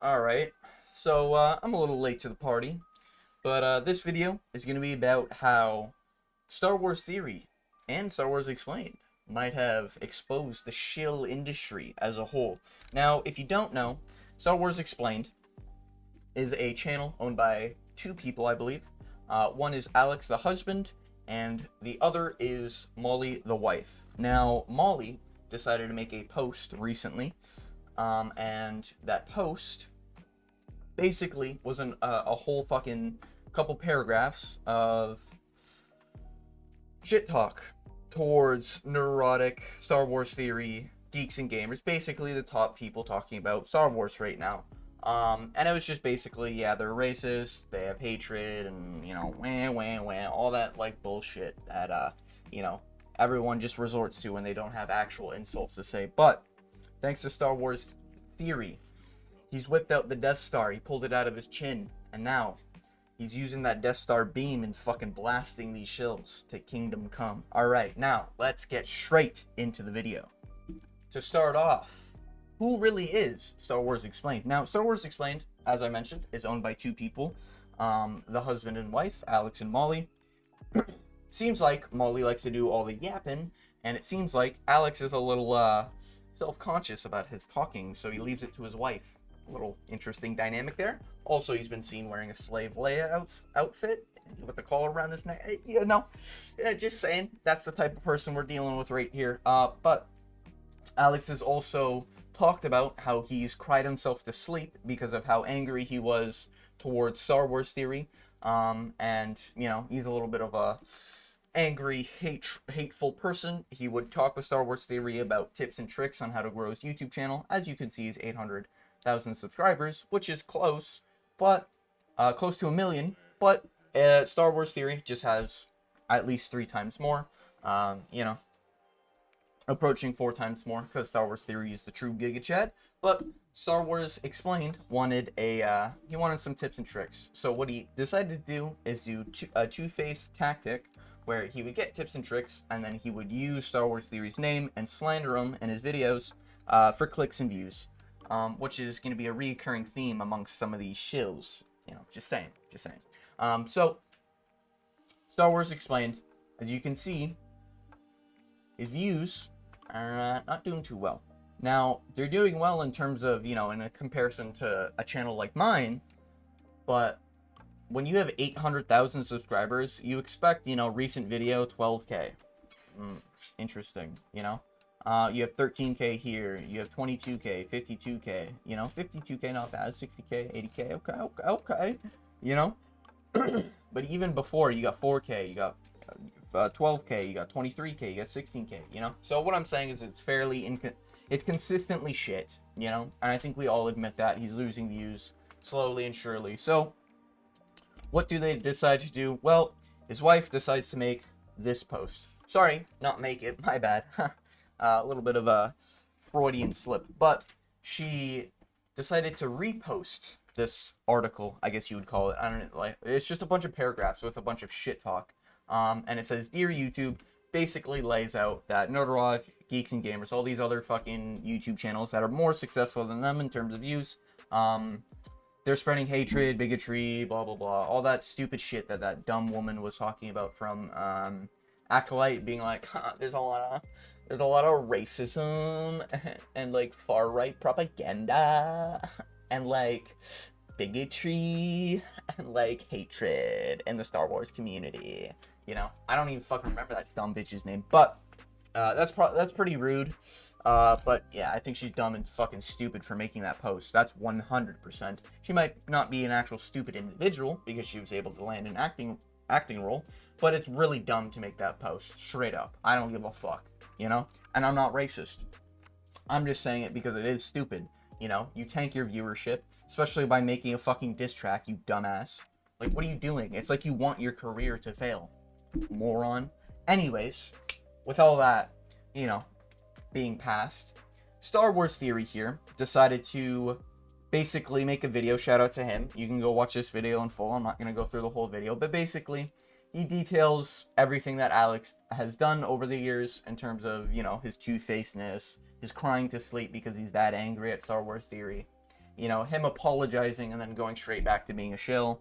Alright, so I'm a little late to the party, but this video is going to be about how Star Wars Theory and Star Wars Explained might have exposed the shill industry as a whole. Now, if you don't know, Star Wars Explained is a channel owned by two people, I believe. One is Alex, the husband, and the other is Molly, the wife. Now, Molly decided to make a post recently, and that post basically was a whole fucking couple paragraphs of shit talk towards neurotic Star Wars theory geeks and gamers, basically the top people talking about Star Wars right now. And it was just basically, yeah, they're racist, they have hatred, and wah wah wah, all that like bullshit that everyone just resorts to when they don't have actual insults to say. But thanks to Star Wars theory, he's whipped out the Death Star, he pulled it out of his chin, and now he's using that Death Star beam and fucking blasting these shills to Kingdom Come. Alright, now let's get straight into the video. To start off, who really is Star Wars Explained? Now, Star Wars Explained, as I mentioned, is owned by two people, the husband and wife, Alex and Molly. Seems like Molly likes to do all the yapping, and it seems like Alex is a little self-conscious about his talking, so he leaves it to his wife. A little interesting dynamic there. Also, he's been seen wearing a slave Leia outfit with the collar around his neck. Just saying, that's the type of person we're dealing with right here. But Alex has also talked about how he's cried himself to sleep because of how angry he was towards Star Wars theory. And he's a little bit of a angry, hateful person. He would talk with Star Wars theory about tips and tricks on how to grow his YouTube channel. As you can see, he's 800,000 subscribers, which is close, but close to 1 million. But Star Wars theory just has at least 3 times more. Approaching 4 times more, because Star Wars Theory is the true Giga Chad. But Star Wars Explained wanted he wanted some tips and tricks. So what he decided to do is do a two-faced tactic, where he would get tips and tricks, and then he would use Star Wars Theory's name and slander him in his videos for clicks and views, which is going to be a recurring theme amongst some of these shills. Just saying. So Star Wars Explained, as you can see, his views are not doing too well. Now, they're doing well in terms of, in a comparison to a channel like mine, but when you have 800,000 subscribers, you expect, recent video, 12K. Interesting, You have 13K here, you have 22K, 52K, 52K not bad, 60K, 80K, okay, But even before, you got 4K, you got 12K, you got 23K, you got 16K, So what I'm saying is it's it's consistently shit, And I think we all admit that. He's losing views slowly and surely. So what do they decide to do? Well, his wife decides to make this post. Sorry, not make it, my bad. A little bit of a Freudian slip. But she decided to repost this article, I guess you would call it. I don't know, it's just a bunch of paragraphs with a bunch of shit talk. And it says, "Dear YouTube," basically lays out that Nerdrock, Geeks and Gamers, all these other fucking YouTube channels that are more successful than them in terms of views, they're spreading hatred, bigotry, blah blah blah, all that stupid shit that dumb woman was talking about from Acolyte, being like, there's a lot of racism and like far right propaganda and like bigotry and like hatred in the Star Wars community. I don't even fucking remember that dumb bitch's name, but that's pretty rude. But yeah, I think she's dumb and fucking stupid for making that post. That's 100%. She might not be an actual stupid individual because she was able to land an acting role, but it's really dumb to make that post. Straight up, I don't give a fuck. And I'm not racist. I'm just saying it because it is stupid. You tank your viewership, especially by making a fucking diss track, you dumbass. Like, what are you doing? It's like you want your career to fail, moron. Anyways, with all that, being passed, Star Wars Theory here decided to basically make a video. Shout out to him. You can go watch this video in full. I'm not going to go through the whole video, but basically he details everything that Alex has done over the years in terms of, his two-facedness, his crying to sleep because he's that angry at Star Wars Theory, You know, him apologizing and then going straight back to being a shill.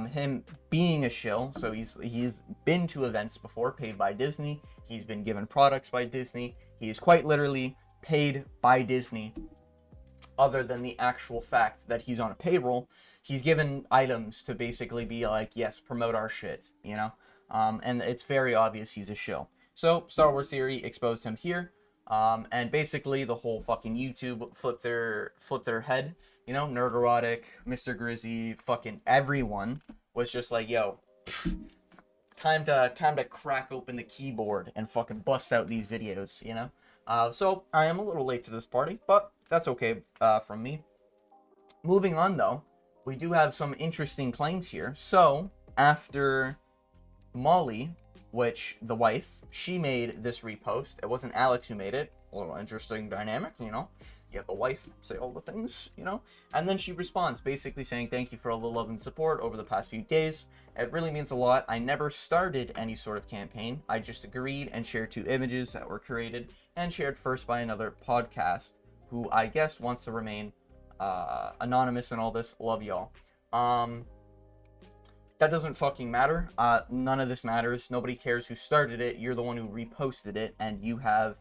Him being a shill, so he's been to events before, paid by Disney. He's been given products by Disney. He is quite literally paid by Disney. Other than the actual fact that he's on a payroll, he's given items to basically be like, yes, promote our shit, you know? And it's very obvious he's a shill. So Star Wars Theory exposed him here. And basically the whole fucking YouTube flipped their head. You know, Nerd Erotic, Mr. Grizzy, fucking everyone was just like, yo, time to crack open the keyboard and fucking bust out these videos, you know? So I am a little late to this party, but that's okay from me. Moving on, though, we do have some interesting claims here. So after Molly, which the wife, she made this repost. It wasn't Alex who made it. A little interesting dynamic, you know. You have the wife say all the things, you know. And then she responds, basically saying, thank you for all the love and support over the past few days. It really means a lot. I never started any sort of campaign. I just agreed and shared 2 images that were created and shared first by another podcast who I guess wants to remain anonymous and all this. Love y'all. That doesn't fucking matter. None of this matters. Nobody cares who started it. You're the one who reposted it, and you have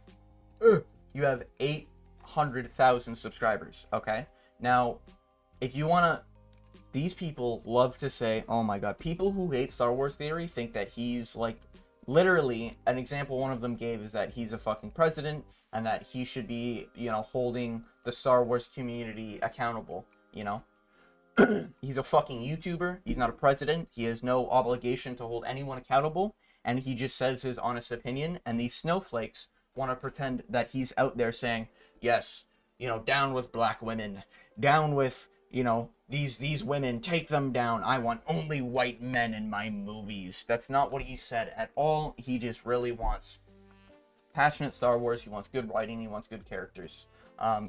800,000 subscribers. Okay. Now, if you wanna, these people love to say, "Oh my god," people who hate Star Wars Theory think that he's like, literally, an example one of them gave is that he's a fucking president and that he should be, you know, holding the Star Wars community accountable. You know. He's a fucking YouTuber. He's not a president. He has no obligation to hold anyone accountable. And he just says his honest opinion. And these snowflakes want to pretend that he's out there saying, yes, you know, down with black women. Down with, you know, these women. Take them down. I want only white men in my movies. That's not what he said at all. He just really wants passionate Star Wars. He wants good writing. He wants good characters.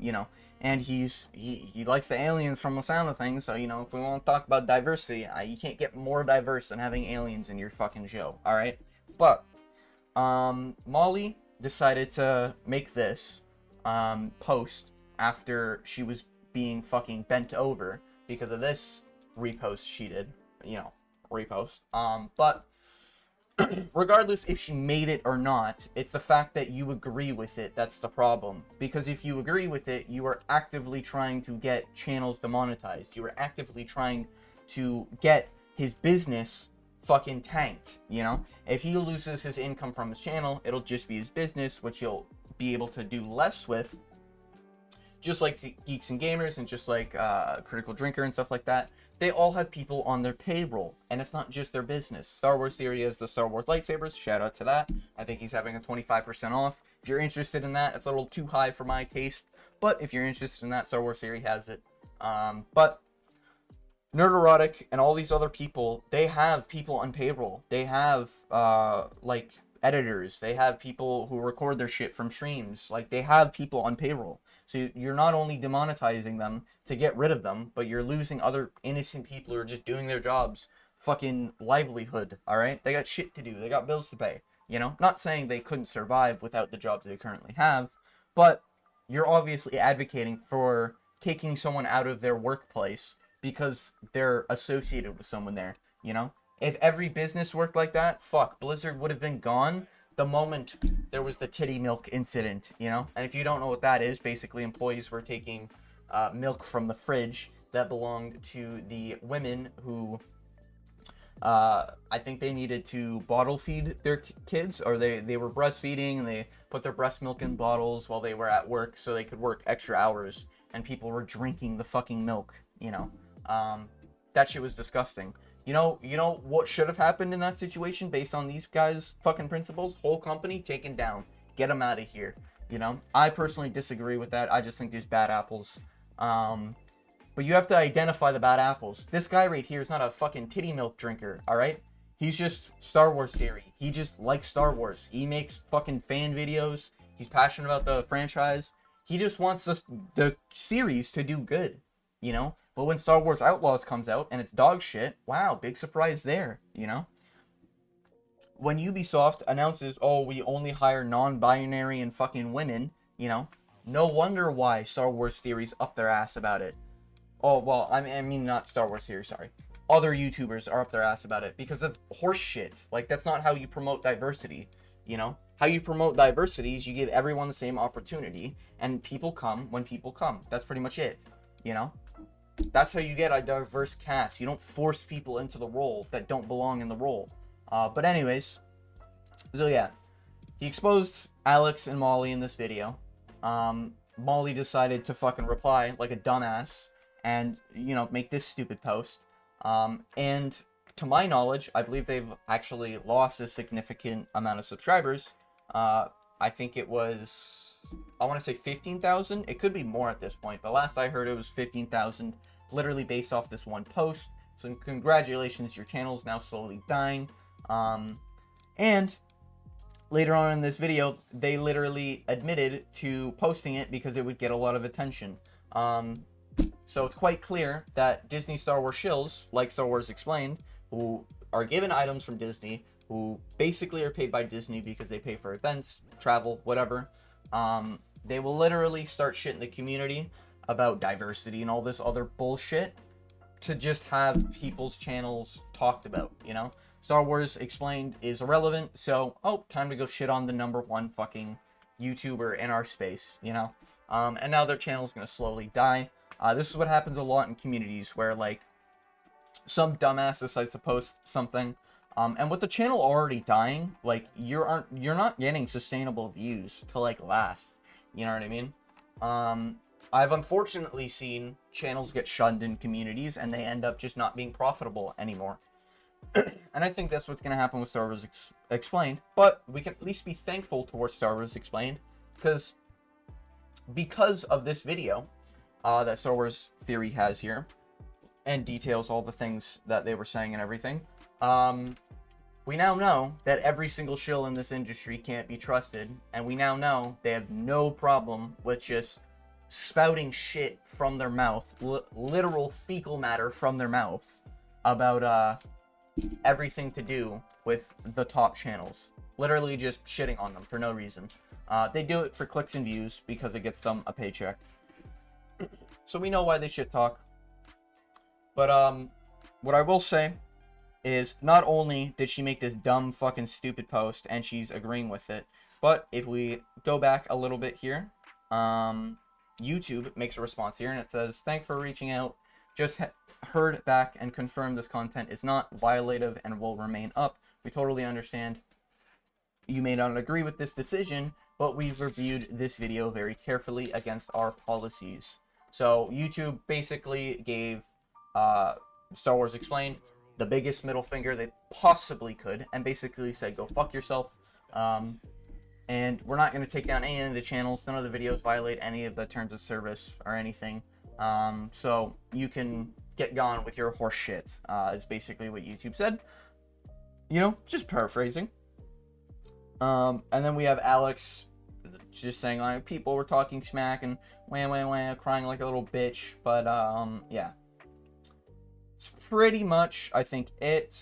You know, and he likes the aliens from the sound of things, so, you know, if we want to talk about diversity, you can't get more diverse than having aliens in your fucking show, alright? But, Molly decided to make this, post after she was being fucking bent over because of this repost she did, you know, repost, but regardless if she made it or not, it's the fact that you agree with it that's the problem. Because if you agree with it, you are actively trying to get channels demonetized. You are actively trying to get his business fucking tanked, you know? If he loses his income from his channel, it'll just be his business, which he'll be able to do less with. Just like Geeks and Gamers and just like Critical Drinker and stuff like that. They all have people on their payroll, and it's not just their business. Star Wars Theory has the Star Wars lightsabers. Shout out to that. I think he's having a 25% off. If you're interested in that, it's a little too high for my taste. But if you're interested in that, Star Wars Theory has it. But Nerd Erotic and all these other people, they have people on payroll. They have, like, editors. They have people who record their shit from streams. Like, they have people on payroll. So you're not only demonetizing them to get rid of them, but you're losing other innocent people who are just doing their jobs. Fucking livelihood, alright? They got shit to do. They got bills to pay. You know? Not saying they couldn't survive without the jobs they currently have, but you're obviously advocating for kicking someone out of their workplace because they're associated with someone there, you know? If every business worked like that, fuck, Blizzard would have been gone the moment there was the titty milk incident, you know? And if you don't know what that is, basically employees were taking milk from the fridge that belonged to the women who I think they needed to bottle feed their kids, or they were breastfeeding and they put their breast milk in bottles while they were at work so they could work extra hours, and people were drinking the fucking milk, you know? That shit was disgusting. You know what should have happened in that situation based on these guys' fucking principles? Whole company taken down. Get them out of here. You know? I personally disagree with that. I just think there's bad apples. But you have to identify the bad apples. This guy right here is not a fucking titty milk drinker, alright? He's just Star Wars Theory. He just likes Star Wars. He makes fucking fan videos. He's passionate about the franchise. He just wants the series to do good, you know? But when Star Wars Outlaws comes out and it's dog shit, wow, big surprise there, you know? When Ubisoft announces, oh, we only hire non-binary and fucking women, you know? No wonder why Star Wars Theory's up their ass about it. Oh, well, I mean not Star Wars series, sorry. Other YouTubers are up their ass about it because that's horse shit. Like, that's not how you promote diversity, you know? How you promote diversity is you give everyone the same opportunity, and people come when people come. That's pretty much it, you know? That's how you get a diverse cast. You don't force people into the role that don't belong in the role. But anyways, so yeah, he exposed Alex and Molly in this video. Molly decided to fucking reply like a dumbass and, you know, make this stupid post. And to my knowledge, I believe they've actually lost a significant amount of subscribers. I think it was, I want to say 15,000. It could be more at this point, but last I heard it was 15,000, literally based off this one post. So congratulations, your channel is now slowly dying. And later on in this video, they literally admitted to posting it because it would get a lot of attention. So it's quite clear that Disney Star Wars shills, like Star Wars Explained, who are given items from Disney, who basically are paid by Disney because they pay for events, travel, whatever, they will literally start shit in the community about diversity and all this other bullshit to just have people's channels talked about, you know? Star Wars Explained is irrelevant, so, oh, time to go shit on the #1 fucking YouTuber in our space, you know? And now their channel's gonna slowly die. This is what happens a lot in communities where, like, some dumbass decides to post something, and with the channel already dying, like, you're not getting sustainable views to, like, last. You know what I mean? I've unfortunately seen channels get shunned in communities, and they end up just not being profitable anymore. And I think that's what's going to happen with Star Wars Explained, but we can at least be thankful towards Star Wars Explained, because of this video that Star Wars Theory has here, and details all the things that they were saying and everything, we now know that every single shill in this industry can't be trusted, and we now know they have no problem with just spouting shit from their mouth, literal fecal matter from their mouth, about everything to do with the top channels. Literally just shitting on them for no reason. They do it for clicks and views because it gets them a paycheck. So we know why they shit talk. But what I will say is not only did she make this dumb fucking stupid post and she's agreeing with it, but if we go back a little bit here, YouTube makes a response here and it says, "Thanks for reaching out. Just heard back and confirmed this content is not violative and will remain up. We totally understand you may not agree with this decision, but we've reviewed this video very carefully against our policies." So YouTube basically gave Star Wars Explained the biggest middle finger they possibly could, and basically said, go fuck yourself, and we're not going to take down any of the channels. None of the videos violate any of the terms of service or anything, so you can get gone with your horse shit, is basically what YouTube said, you know, just paraphrasing. And then we have Alex just saying, like, people were talking smack and wah, crying like a little bitch, but yeah. It's pretty much, I think, it,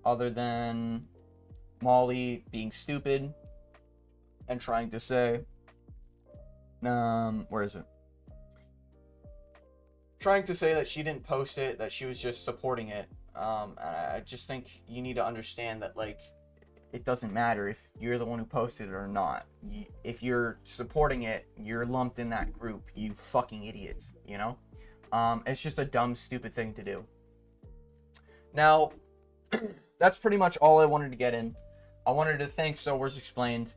other than Molly being stupid and trying to say, where is it? Trying to say that she didn't post it, that she was just supporting it. And I just think you need to understand that, like, it doesn't matter if you're the one who posted it or not. If you're supporting it, you're lumped in that group, you fucking idiot, you know? It's just a dumb, stupid thing to do. Now, that's pretty much all I wanted to get in. I wanted to thank Star Wars Explained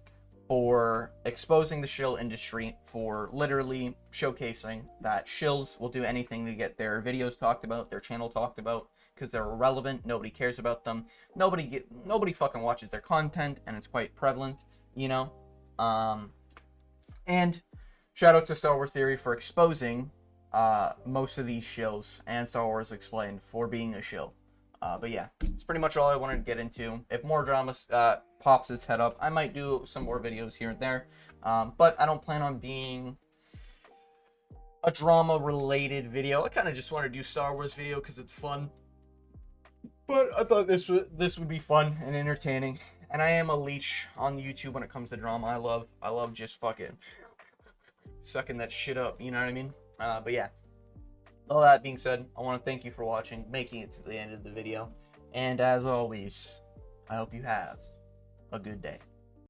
for exposing the shill industry, for literally showcasing that shills will do anything to get their videos talked about, their channel talked about, because they're irrelevant, nobody cares about them, nobody fucking watches their content, and it's quite prevalent, you know? And shout out to Star Wars Theory for exposing most of these shills, and Star Wars Explained for being a shill. But yeah, it's pretty much all I wanted to get into. If more drama pops its head up, I might do some more videos here and there. But I don't plan on being a drama-related video. I kind of just want to do Star Wars video because it's fun. But I thought this would be fun and entertaining. And I am a leech on YouTube when it comes to drama. I love just fucking sucking that shit up. You know what I mean? But yeah. all that being said, I want to thank you for watching, making it to the end of the video. And as always, I hope you have a good day.